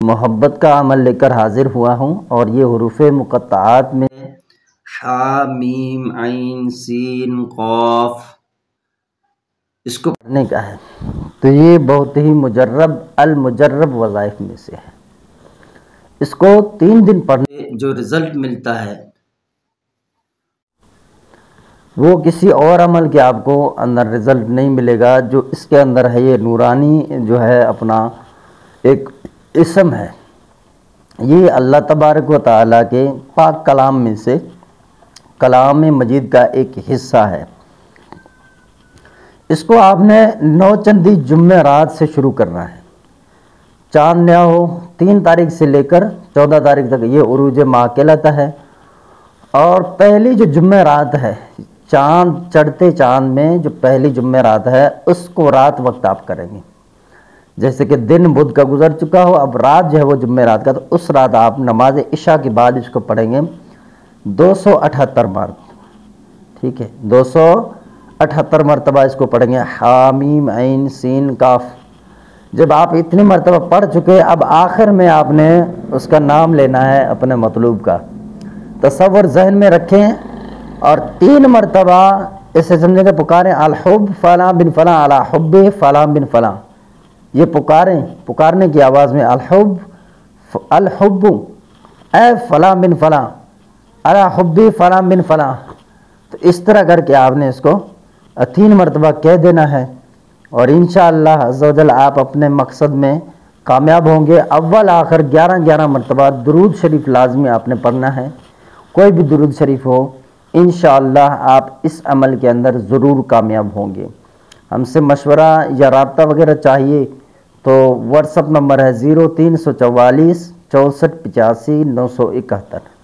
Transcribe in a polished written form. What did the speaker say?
محبت کا عمل لے کر حاضر ہوا ہوں، اور یہ حروف مقطعات میں ح میم عین سین قاف اس کو پڑھنے کا ہے، تو یہ بہت ہی المجرب وظائف میں سے ہے۔ اس کو 3 دن پڑھنے جو رزلٹ ملتا ہے وہ کسی اور عمل کے آپ کو اندر رزلٹ نہیں ملے گا جو اس کے اندر ہے۔ یہ نورانی جو ہے اپنا ایک اسم ہے، یہ اللہ تبارک و تعالیٰ کے پاک کلام میں سے کلام مجید کا ایک حصہ ہے۔ اس کو آپ نے 9 چندی جمعرات سے شروع کرنا ہے۔ چاند نیا ہو 3 تاریخ سے لے کر 14 تاریخ تک یہ عروج ماہ کہلاتا ہے، اور پہلی جو جمعرات ہے، چاند چڑھتے چاند میں جو پہلی جمعرات ہے اس کو رات وقت آپ کریں گے۔ جیسے کہ دن بدھ کا گزر چکا ہو، اب رات جو ہے وہ جمعرات کا، تو اس رات آپ نماز عشاء کے بعد اس کو پڑھیں گے 278 مرتبہ، ٹھیک ہے، 278 مرتبہ اس کو پڑھیں گے، حامیم عین سین کاف۔ جب آپ اتنی مرتبہ پڑھ چکے، اب آخر میں آپ نے اس کا نام لینا ہے اپنے مطلوب کا، تصور ذہن میں رکھیں، اور 3 مرتبہ اسے سمجھیں کہ پکاریں الحب فلاں بن فلاں علی حب فلاں بن فلاں، یہ پکارنے کی آواز میں الحب اے فلاں بن فلاں علی حب فلاں بن فلاں، تو اس طرح کر کے آپ نے اس کو 3 مرتبہ کہہ دینا ہے، اور انشاءاللہ عز و جل آپ اپنے مقصد میں کامیاب ہوں گے۔ اول آخر 11 مرتبہ درود شریف لازمی آپ نے پڑھنا ہے، کوئی بھی درود شریف ہو، انشاءاللہ آپ اس عمل کے اندر ضرور کامیاب ہوں گے۔ ہم سے مشورہ یا رابطہ وغیرہ چاہیے تو واٹس اپ نمبر ہے 0344 64 85 971۔